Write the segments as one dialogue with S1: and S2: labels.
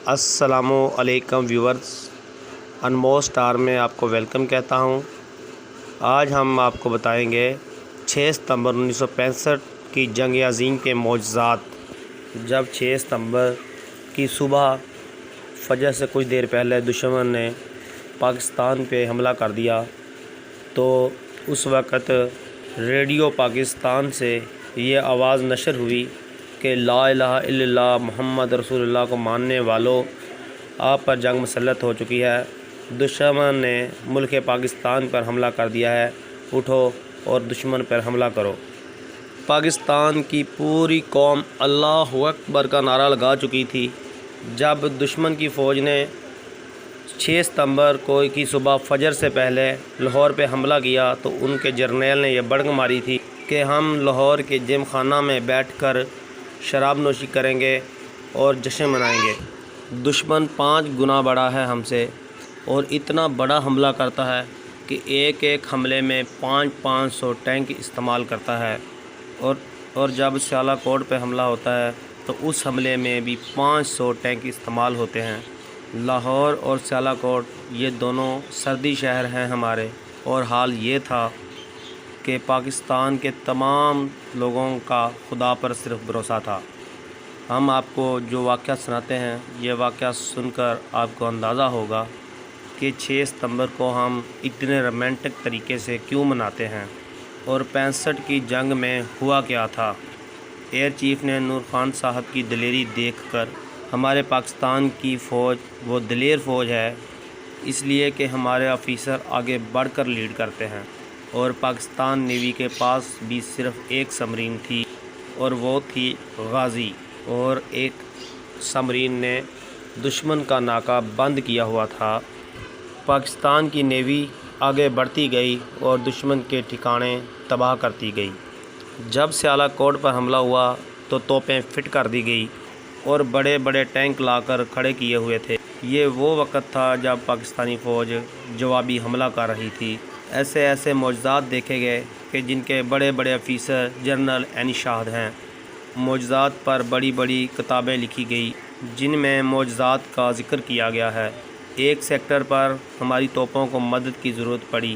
S1: السلام علیکم ویورز، انمول سٹار میں آپ کو ویلکم کہتا ہوں۔ آج ہم آپ کو بتائیں گے 6 ستمبر 1965 کی جنگ عظیم کے معجزات۔ جب 6 ستمبر کی صبح فجر سے کچھ دیر پہلے دشمن نے پاکستان پہ حملہ کر دیا تو اس وقت ریڈیو پاکستان سے یہ آواز نشر ہوئی کہ لا الہ الا اللہ محمد رسول اللہ کو ماننے والوں، آپ پر جنگ مسلط ہو چکی ہے۔ دشمن نے ملک پاکستان پر حملہ کر دیا ہے، اٹھو اور دشمن پر حملہ کرو۔ پاکستان کی پوری قوم اللہ اکبر کا نعرہ لگا چکی تھی۔ جب دشمن کی فوج نے 6 ستمبر کی صبح فجر سے پہلے لاہور پہ حملہ کیا تو ان کے جرنیل نے یہ بڑنگ ماری تھی کہ ہم لاہور کے جم خانہ میں بیٹھ کر شراب نوشی کریں گے اور جشن منائیں گے۔ دشمن 5 گنا بڑا ہے ہم سے اور اتنا بڑا حملہ کرتا ہے کہ ایک حملے میں 500 ٹینک استعمال کرتا ہے، اور جب سیالہ کوٹ پہ حملہ ہوتا ہے تو اس حملے میں بھی 500 ٹینک استعمال ہوتے ہیں۔ لاہور اور سیالہ کوٹ یہ دونوں سردی شہر ہیں ہمارے، اور حال یہ تھا کہ پاکستان کے تمام لوگوں کا خدا پر صرف بھروسہ تھا۔ ہم آپ کو جو واقعہ سناتے ہیں، یہ واقعہ سن کر آپ کو اندازہ ہوگا کہ 6 ستمبر کو ہم اتنے رومانٹک طریقے سے کیوں مناتے ہیں اور 65 کی جنگ میں ہوا کیا تھا۔ ایئر چیف نے نور خان صاحب کی دلیری دیکھ کر ہمارے پاکستان کی فوج وہ دلیر فوج ہے اس لیے کہ ہمارے آفیسر آگے بڑھ کر لیڈ کرتے ہیں، اور پاکستان نیوی کے پاس بھی صرف ایک سمرین تھی اور وہ تھی غازی، اور ایک سمرین نے دشمن کا ناکہ بند کیا ہوا تھا۔ پاکستان کی نیوی آگے بڑھتی گئی اور دشمن کے ٹھکانے تباہ کرتی گئی۔ جب سیالہ کوٹ پر حملہ ہوا تو توپیں فٹ کر دی گئی اور بڑے بڑے ٹینک لا کر کھڑے کیے ہوئے تھے۔ یہ وہ وقت تھا جب پاکستانی فوج جوابی حملہ کر رہی تھی۔ ایسے معجزات دیکھے گئے کہ جن کے بڑے بڑے افیسر جنرل عینی شاہد ہیں۔ معجزات پر بڑی بڑی کتابیں لکھی گئی جن میں معجزات کا ذکر کیا گیا ہے۔ ایک سیکٹر پر ہماری توپوں کو مدد کی ضرورت پڑی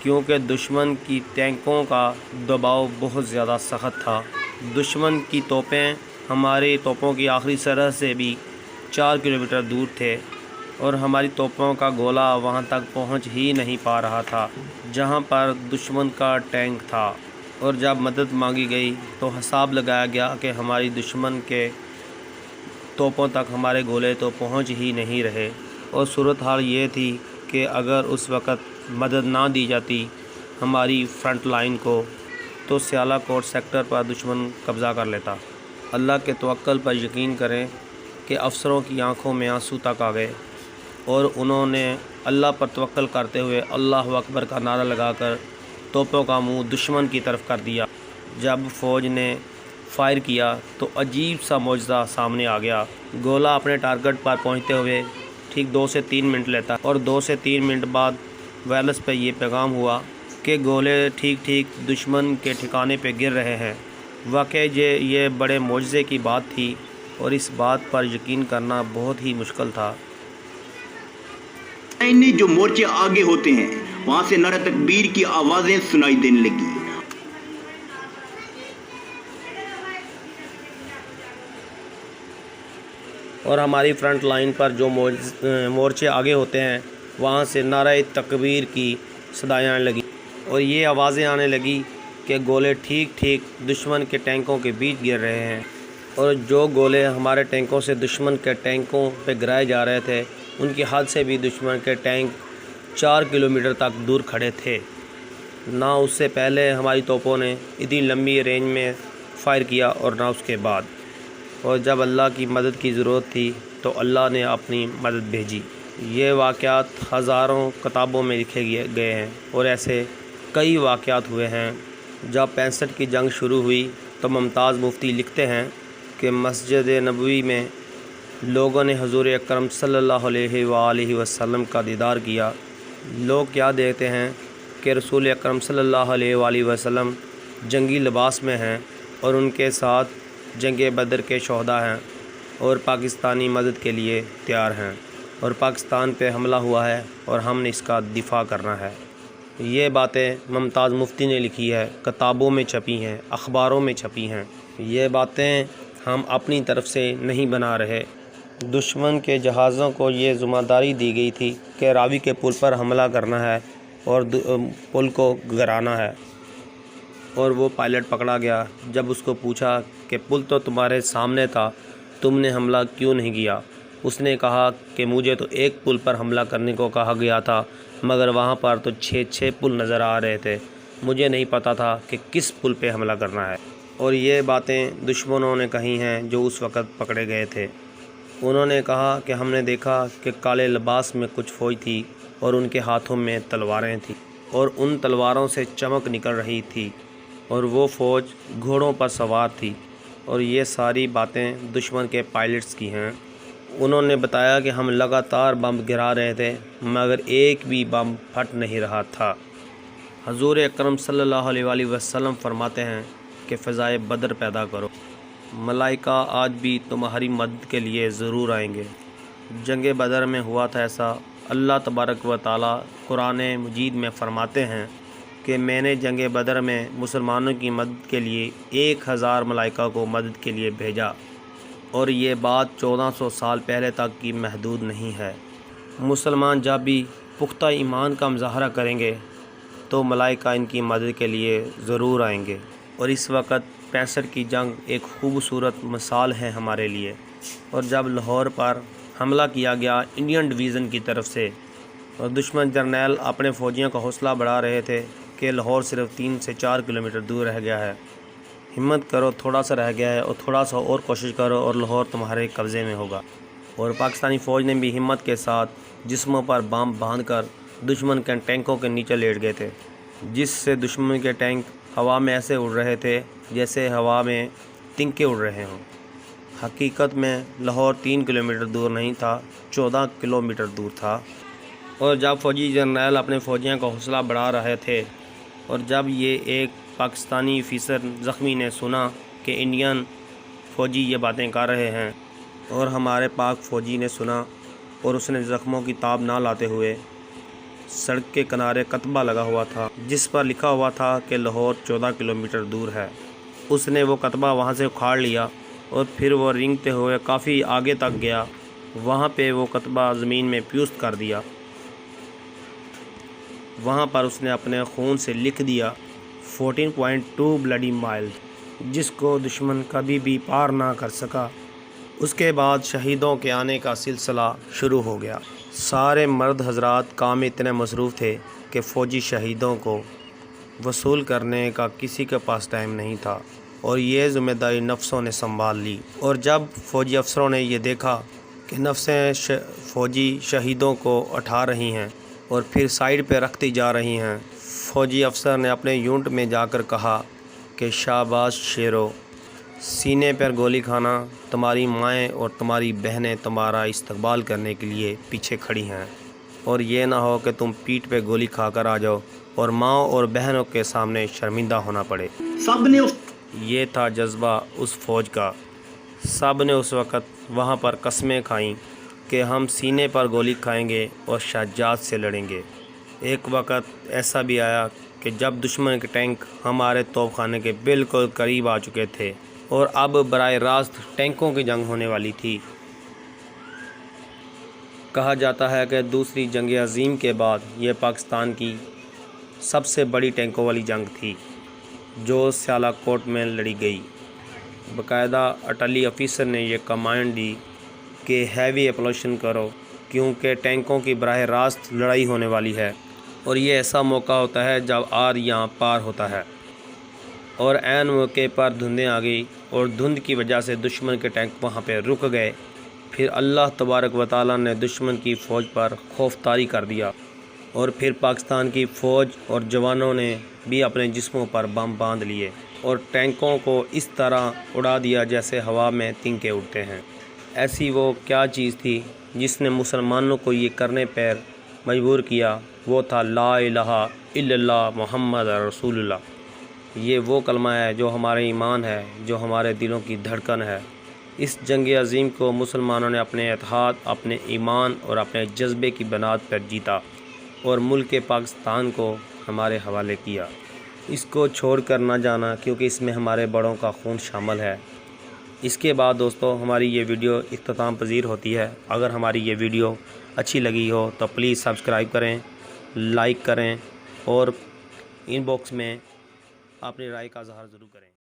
S1: کیونکہ دشمن کی ٹینکوں کا دباؤ بہت زیادہ سخت تھا۔ دشمن کی توپیں ہماری توپوں کی آخری سرحد سے بھی 4 کلومیٹر دور تھے، اور ہماری توپوں کا گولہ وہاں تک پہنچ ہی نہیں پا رہا تھا جہاں پر دشمن کا ٹینک تھا۔ اور جب مدد مانگی گئی تو حساب لگایا گیا کہ ہماری دشمن کے توپوں تک ہمارے گولے تو پہنچ ہی نہیں رہے، اور صورتحال یہ تھی کہ اگر اس وقت مدد نہ دی جاتی ہماری فرنٹ لائن کو تو سیالہ کوٹ سیکٹر پر دشمن قبضہ کر لیتا۔ اللہ کے توکل پر یقین کریں کہ افسروں کی آنکھوں میں آنسو تک آ گئے، اور انہوں نے اللہ پر توکل کرتے ہوئے اللہ اکبر کا نعرہ لگا کر توپوں کا منہ دشمن کی طرف کر دیا۔ جب فوج نے فائر کیا تو عجیب سا معجزہ سامنے آ گیا۔ گولہ اپنے ٹارگٹ پر پہنچتے ہوئے ٹھیک 2 سے 3 منٹ لیتا، اور 2 سے 3 منٹ بعد وائرلیس پہ یہ پیغام ہوا کہ گولے ٹھیک دشمن کے ٹھکانے پہ گر رہے ہیں۔ واقعی یہ بڑے معجزے کی بات تھی، اور اس بات پر یقین کرنا بہت ہی مشکل تھا۔
S2: جو مورچے آگے ہوتے ہیں وہاں سے نعرہ تکبیر کی آوازیں سنائی دینے لگی۔
S1: اور ہماری فرنٹ لائن پر جو مورچے آگے ہوتے ہیں وہاں سے نعرہ تکبیر کی صدائیں آنے لگیں، اور یہ آوازیں آنے لگی کہ گولے ٹھیک دشمن کے ٹینکوں کے بیچ گر رہے ہیں، اور جو گولے ہمارے ٹینکوں سے دشمن کے ٹینکوں پہ گرائے جا رہے تھے ان کی حد سے بھی دشمن کے ٹینک 4 کلومیٹر تک دور کھڑے تھے۔ نہ اس سے پہلے ہماری توپوں نے اتنی لمبی رینج میں فائر کیا اور نہ اس کے بعد، اور جب اللہ کی مدد کی ضرورت تھی تو اللہ نے اپنی مدد بھیجی۔ یہ واقعات ہزاروں کتابوں میں لکھے گئے ہیں، اور ایسے کئی واقعات ہوئے ہیں۔ جب 65 کی جنگ شروع ہوئی تو ممتاز مفتی لکھتے ہیں کہ مسجد نبوی میں لوگوں نے حضور اکرم صلی اللہ علیہ وآلہ وسلم کا دیدار کیا۔ لوگ کیا دیکھتے ہیں کہ رسول اکرم صلی اللہ علیہ وآلہ وسلم جنگی لباس میں ہیں اور ان کے ساتھ جنگ بدر کے شہداء ہیں۔ اور پاکستانی مدد کے لیے تیار ہیں، اور پاکستان پہ حملہ ہوا ہے اور ہم نے اس کا دفاع کرنا ہے۔ یہ باتیں ممتاز مفتی نے لکھی ہے، کتابوں میں چھپی ہیں، اخباروں میں چھپی ہیں۔ یہ باتیں ہم اپنی طرف سے نہیں بنا رہے۔ دشمن کے جہازوں کو یہ ذمہ داری دی گئی تھی کہ راوی کے پل پر حملہ کرنا ہے اور پل کو گرانا ہے، اور وہ پائلٹ پکڑا گیا۔ جب اس کو پوچھا کہ پل تو تمہارے سامنے تھا، تم نے حملہ کیوں نہیں کیا؟ اس نے کہا کہ مجھے تو ایک پل پر حملہ کرنے کو کہا گیا تھا، مگر وہاں پر تو 6 پل نظر آ رہے تھے، مجھے نہیں پتہ تھا کہ کس پل پہ حملہ کرنا ہے۔ اور یہ باتیں دشمنوں نے کہی ہیں جو اس وقت پکڑے گئے تھے۔ انہوں نے کہا کہ ہم نے دیکھا کہ کالے لباس میں کچھ فوج تھی اور ان کے ہاتھوں میں تلواریں تھیں، اور ان تلواروں سے چمک نکل رہی تھی، اور وہ فوج گھوڑوں پر سوار تھی، اور یہ ساری باتیں دشمن کے پائلٹس کی ہیں۔ انہوں نے بتایا کہ ہم لگاتار بم گرا رہے تھے، مگر ایک بھی بم پھٹ نہیں رہا تھا۔ حضور اکرم صلی اللہ علیہ وآلہ وسلم فرماتے ہیں کہ فضائے بدر پیدا کرو، ملائکہ آج بھی تمہاری مدد کے لیے ضرور آئیں گے۔ جنگ بدر میں ہوا تھا ایسا۔ اللہ تبارک و تعالیٰ قرآن مجید میں فرماتے ہیں کہ میں نے جنگ بدر میں مسلمانوں کی مدد کے لیے 1000 ملائکہ کو مدد کے لیے بھیجا، اور یہ بات 1400 سال پہلے تک کی محدود نہیں ہے۔ مسلمان جب بھی پختہ ایمان کا مظاہرہ کریں گے تو ملائکہ ان کی مدد کے لیے ضرور آئیں گے، اور اس وقت 65 کی جنگ ایک خوبصورت مثال ہے ہمارے لیے۔ اور جب لاہور پر حملہ کیا گیا انڈین ڈویژن کی طرف سے، اور دشمن جرنیل اپنے فوجیوں کا حوصلہ بڑھا رہے تھے کہ لاہور صرف 3 سے 4 کلومیٹر دور رہ گیا ہے، ہمت کرو، تھوڑا سا رہ گیا ہے، اور تھوڑا سا اور کوشش کرو اور لاہور تمہارے قبضے میں ہوگا۔ اور پاکستانی فوج نے بھی ہمت کے ساتھ جسموں پر بم باندھ کر دشمن کے ٹینکوں کے نیچے لیٹ گئے تھے، جس سے دشمن کے ٹینک ہوا میں ایسے اڑ رہے تھے جیسے ہوا میں تنکے اڑ رہے ہوں۔ حقیقت میں لاہور 3 کلومیٹر دور نہیں تھا، 14 کلومیٹر دور تھا۔ اور جب فوجی جرنیل اپنے فوجیوں کا حوصلہ بڑھا رہے تھے، اور جب یہ ایک پاکستانی افسر زخمی نے سنا کہ انڈین فوجی یہ باتیں کر رہے ہیں، اور ہمارے پاک فوجی نے سنا، اور اس نے زخموں کی تاب نہ لاتے ہوئے سڑک کے کنارے کتبہ لگا ہوا تھا جس پر لکھا ہوا تھا کہ لاہور 14 کلومیٹر دور ہے، اس نے وہ کتبہ وہاں سے اکھاڑ لیا، اور پھر وہ رینگتے ہوئے کافی آگے تک گیا۔ وہاں پہ وہ کتبہ زمین میں پیوست کر دیا۔ وہاں پر اس نے اپنے خون سے لکھ دیا 14.2 بلڈی مائل، جس کو دشمن کبھی بھی پار نہ کر سکا۔ اس کے بعد شہیدوں کے آنے کا سلسلہ شروع ہو گیا۔ سارے مرد حضرات کام میں اتنے مصروف تھے کہ فوجی شہیدوں کو وصول کرنے کا کسی کے پاس ٹائم نہیں تھا، اور یہ ذمہ داری نفسوں نے سنبھال لی۔ اور جب فوجی افسروں نے یہ دیکھا کہ نفسیں فوجی شہیدوں کو اٹھا رہی ہیں اور پھر سائیڈ پہ رکھتی جا رہی ہیں، فوجی افسر نے اپنے یونٹ میں جا کر کہا کہ شاباش شیرو، سینے پر گولی کھانا، تمہاری مائیں اور تمہاری بہنیں تمہارا استقبال کرنے کے لیے پیچھے کھڑی ہیں، اور یہ نہ ہو کہ تم پیٹھ پہ گولی کھا کر آ جاؤ اور ماں اور بہنوں کے سامنے شرمندہ ہونا پڑے۔
S2: سب نے
S1: یہ تھا جذبہ اس فوج کا۔ سب نے اس وقت وہاں پر قسمیں کھائیں کہ ہم سینے پر گولی کھائیں گے اور شجاعت سے لڑیں گے۔ ایک وقت ایسا بھی آیا کہ جب دشمن کے ٹینک ہمارے توپ خانے کے بالکل قریب آ چکے تھے، اور اب براہ راست ٹینکوں کی جنگ ہونے والی تھی۔ کہا جاتا ہے کہ دوسری جنگ عظیم کے بعد یہ پاکستان کی سب سے بڑی ٹینکوں والی جنگ تھی جو سیالہ کوٹ میں لڑی گئی۔ باقاعدہ اٹلی آفیسر نے یہ کمانڈ دی کہ ہیوی اپریشن کرو، کیونکہ ٹینکوں کی براہ راست لڑائی ہونے والی ہے، اور یہ ایسا موقع ہوتا ہے جب آر یہاں پار ہوتا ہے۔ اور عین موقع پر دھندیں آ گئی، اور دھند کی وجہ سے دشمن کے ٹینک وہاں پہ رک گئے۔ پھر اللہ تبارک و تعالیٰ نے دشمن کی فوج پر خوف طاری کر دیا، اور پھر پاکستان کی فوج اور جوانوں نے بھی اپنے جسموں پر بم باندھ لیے اور ٹینکوں کو اس طرح اڑا دیا جیسے ہوا میں تنکے اڑتے ہیں۔ ایسی وہ کیا چیز تھی جس نے مسلمانوں کو یہ کرنے پر مجبور کیا؟ وہ تھا لا الہ الا اللہ محمد رسول اللہ۔ یہ وہ کلمہ ہے جو ہمارے ایمان ہے، جو ہمارے دلوں کی دھڑکن ہے، اس جنگ عظیم کو مسلمانوں نے اپنے اتحاد، اپنے ایمان اور اپنے جذبے کی بنیاد پر جیتا اور ملک پاکستان کو ہمارے حوالے کیا۔ اس کو چھوڑ کر نہ جانا، کیونکہ اس میں ہمارے بڑوں کا خون شامل ہے۔ اس کے بعد دوستو ہماری یہ ویڈیو اختتام پذیر ہوتی ہے۔ اگر ہماری یہ ویڈیو اچھی لگی ہو تو پلیز سبسکرائب کریں، لائک کریں اور ان باکس میں اپنی رائے کا اظہار ضرور کریں۔